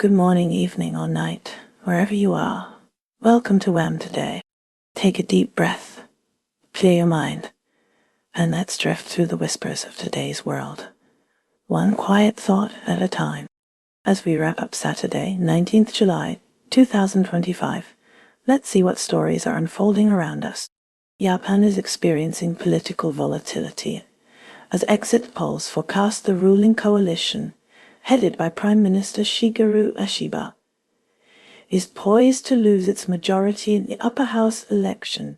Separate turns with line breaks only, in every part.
Good morning, evening, or night, wherever you are. Welcome to WHAM today. Take a deep breath, clear your mind, and let's drift through the whispers of today's world, one quiet thought at a time. As we wrap up Saturday, 19th July, 2025, let's see what stories are unfolding around us. Japan is experiencing political volatility as exit polls forecast the ruling coalition, headed by Prime Minister Shigeru Ishiba, is poised to lose its majority in the upper house election,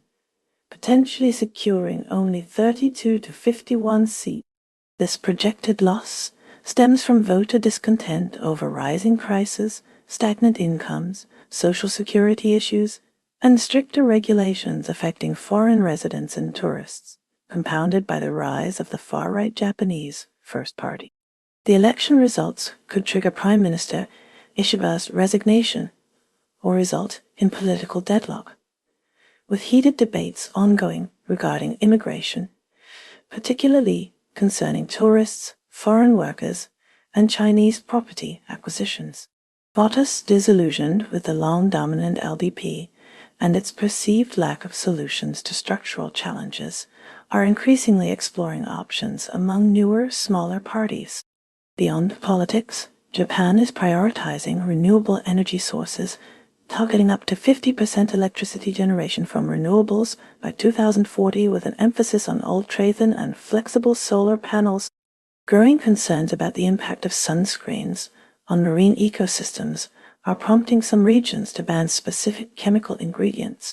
potentially securing only 32 to 51 seats. This projected loss stems from voter discontent over rising prices, stagnant incomes, social security issues, and stricter regulations affecting foreign residents and tourists, compounded by the rise of the far-right Japanese First Party. The election results could trigger Prime Minister Ishiba's resignation or result in political deadlock, with heated debates ongoing regarding immigration, particularly concerning tourists, foreign workers, and Chinese property acquisitions. Voters disillusioned with the long-dominant LDP and its perceived lack of solutions to structural challenges are increasingly exploring options among newer, smaller parties. Beyond politics, Japan is prioritizing renewable energy sources, targeting up to 50% electricity generation from renewables by 2040 with an emphasis on ultrathin and flexible solar panels. Growing concerns about the impact of sunscreens on marine ecosystems are prompting some regions to ban specific chemical ingredients.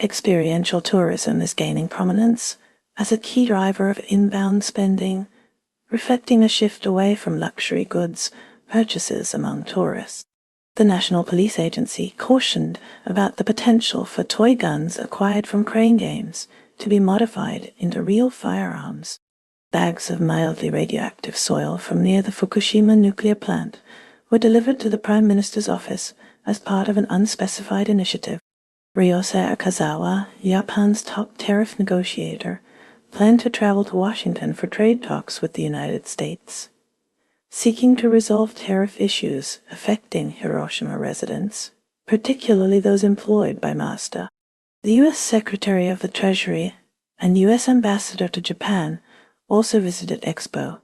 Experiential tourism is gaining prominence as a key driver of inbound spending, reflecting a shift away from luxury goods purchases among tourists. The National Police Agency cautioned about the potential for toy guns acquired from crane games to be modified into real firearms. Bags of mildly radioactive soil from near the Fukushima nuclear plant were delivered to the Prime Minister's office as part of an unspecified initiative. Ryose Akazawa, Japan's top tariff negotiator, planned to travel to Washington for trade talks with the United States, seeking to resolve tariff issues affecting Hiroshima residents, particularly those employed by Mazda. The U.S. Secretary of the Treasury and U.S. Ambassador to Japan also visited Expo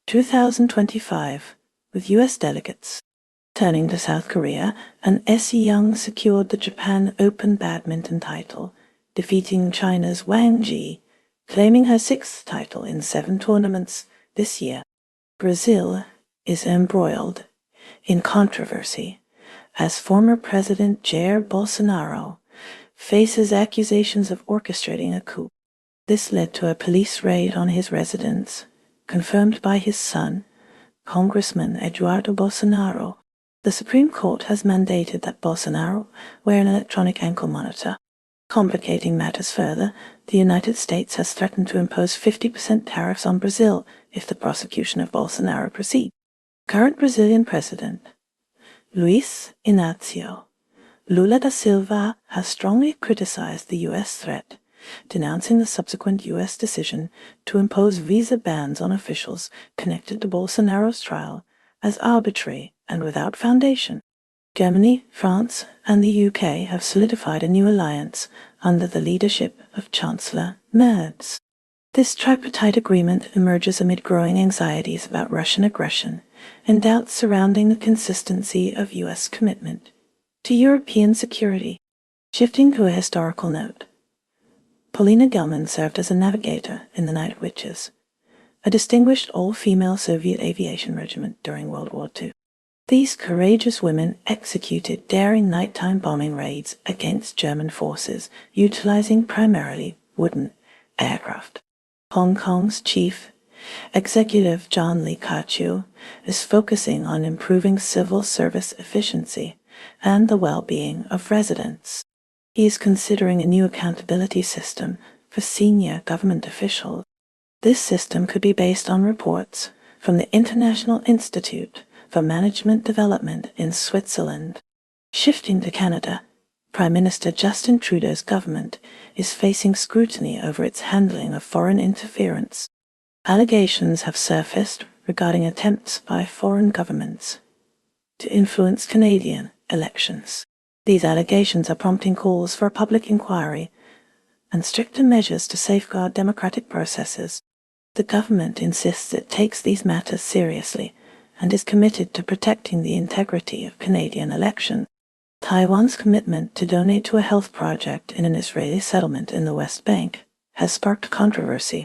2025 with U.S. delegates. Turning to South Korea, an S. Young secured the Japan Open Badminton title, defeating China's Wang Ji, claiming her sixth title in 7 tournaments this year. Brazil is embroiled in controversy as former President Jair Bolsonaro faces accusations of orchestrating a coup. This led to a police raid on his residence, confirmed by his son, Congressman Eduardo Bolsonaro. The Supreme Court has mandated that Bolsonaro wear an electronic ankle monitor. Complicating matters further, the United States has threatened to impose 50% tariffs on Brazil if the prosecution of Bolsonaro proceeds. Current Brazilian President Luiz Inácio Lula da Silva has strongly criticized the U.S. threat, denouncing the subsequent U.S. decision to impose visa bans on officials connected to Bolsonaro's trial as arbitrary and without foundation. Germany, France, and the UK have solidified a new alliance under the leadership of Chancellor Merz. This tripartite agreement emerges amid growing anxieties about Russian aggression and doubts surrounding the consistency of U.S. commitment to European security. Shifting to a historical note, Polina Gelman served as a navigator in the Night Witches, a distinguished all-female Soviet aviation regiment during World War II. These courageous women executed daring nighttime bombing raids against German forces, utilizing primarily wooden aircraft. Hong Kong's chief executive John Lee Ka-chiu is focusing on improving civil service efficiency and the well-being of residents. He is considering a new accountability system for senior government officials. This system could be based on reports from the International Institute for Management Development in Switzerland. Shifting to Canada, Prime Minister Justin Trudeau's government is facing scrutiny over its handling of foreign interference. Allegations have surfaced regarding attempts by foreign governments to influence Canadian elections. These allegations are prompting calls for a public inquiry and stricter measures to safeguard democratic processes. The government insists it takes these matters seriously and is committed to protecting the integrity of Canadian elections. Taiwan's commitment to donate to a health project in an Israeli settlement in the West Bank has sparked controversy.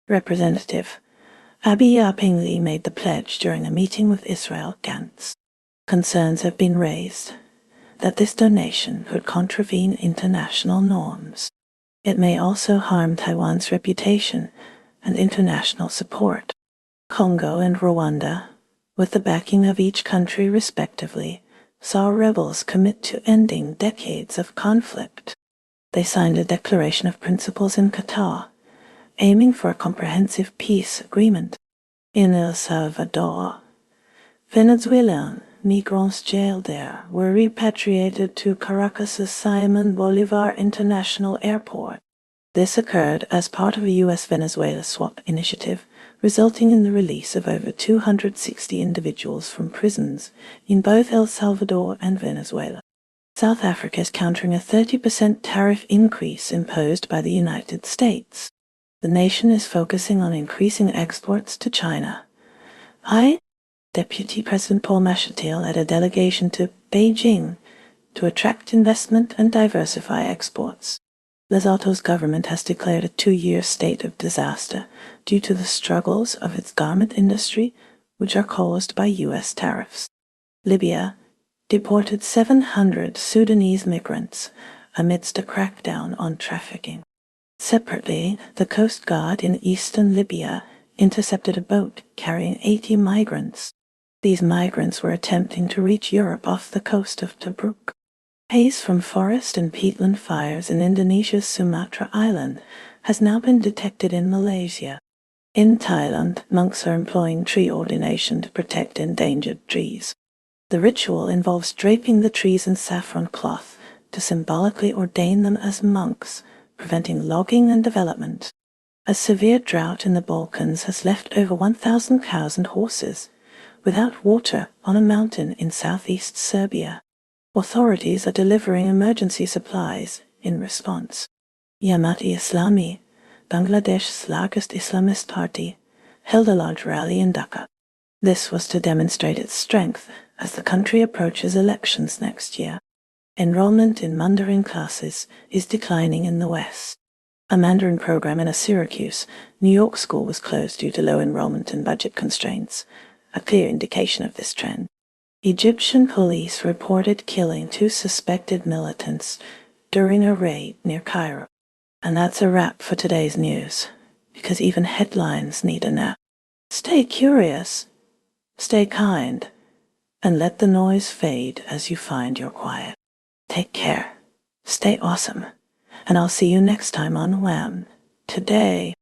Representative Abiy Yapingli made the pledge during a meeting with Israel Gantz. Concerns have been raised that this donation could contravene international norms. It may also harm Taiwan's reputation and international support. Congo and Rwanda, with the backing of each country respectively, saw rebels commit to ending decades of conflict. They signed a declaration of principles in Qatar, aiming for a comprehensive peace agreement. In El Salvador, Venezuelan migrants jailed there were repatriated to Caracas's Simon Bolivar International Airport. This occurred as part of a U.S.-Venezuela swap initiative, resulting in the release of over 260 individuals from prisons in both El Salvador and Venezuela. South Africa is countering a 30% tariff increase imposed by the United States. The nation is focusing on increasing exports to China. Deputy President Paul Mashatile led a delegation to Beijing to attract investment and diversify exports. Lesotho's government has declared a 2-year state of disaster due to the struggles of its garment industry, which are caused by U.S. tariffs. Libya deported 700 Sudanese migrants amidst a crackdown on trafficking. Separately, the Coast Guard in eastern Libya intercepted a boat carrying 80 migrants. These migrants were attempting to reach Europe off the coast of Tobruk. Haze from forest and peatland fires in Indonesia's Sumatra Island has now been detected in Malaysia. In Thailand, monks are employing tree ordination to protect endangered trees. The ritual involves draping the trees in saffron cloth to symbolically ordain them as monks, preventing logging and development. A severe drought in the Balkans has left over 1,000 cows and horses without water on a mountain in southeast Serbia. Authorities are delivering emergency supplies in response. Jamaat-e-Islami, Bangladesh's largest Islamist party, held a large rally in Dhaka. This was to demonstrate its strength as the country approaches elections next year. Enrollment in Mandarin classes is declining in the West. A Mandarin program in a Syracuse, New York school was closed due to low enrollment and budget constraints, a clear indication of this trend. Egyptian police reported killing 2 suspected militants during a raid near Cairo. And that's a wrap for today's news, because even headlines need a nap. Stay curious, stay kind, and let the noise fade as you find your quiet. Take care, stay awesome, and I'll see you next time on WHAM Today.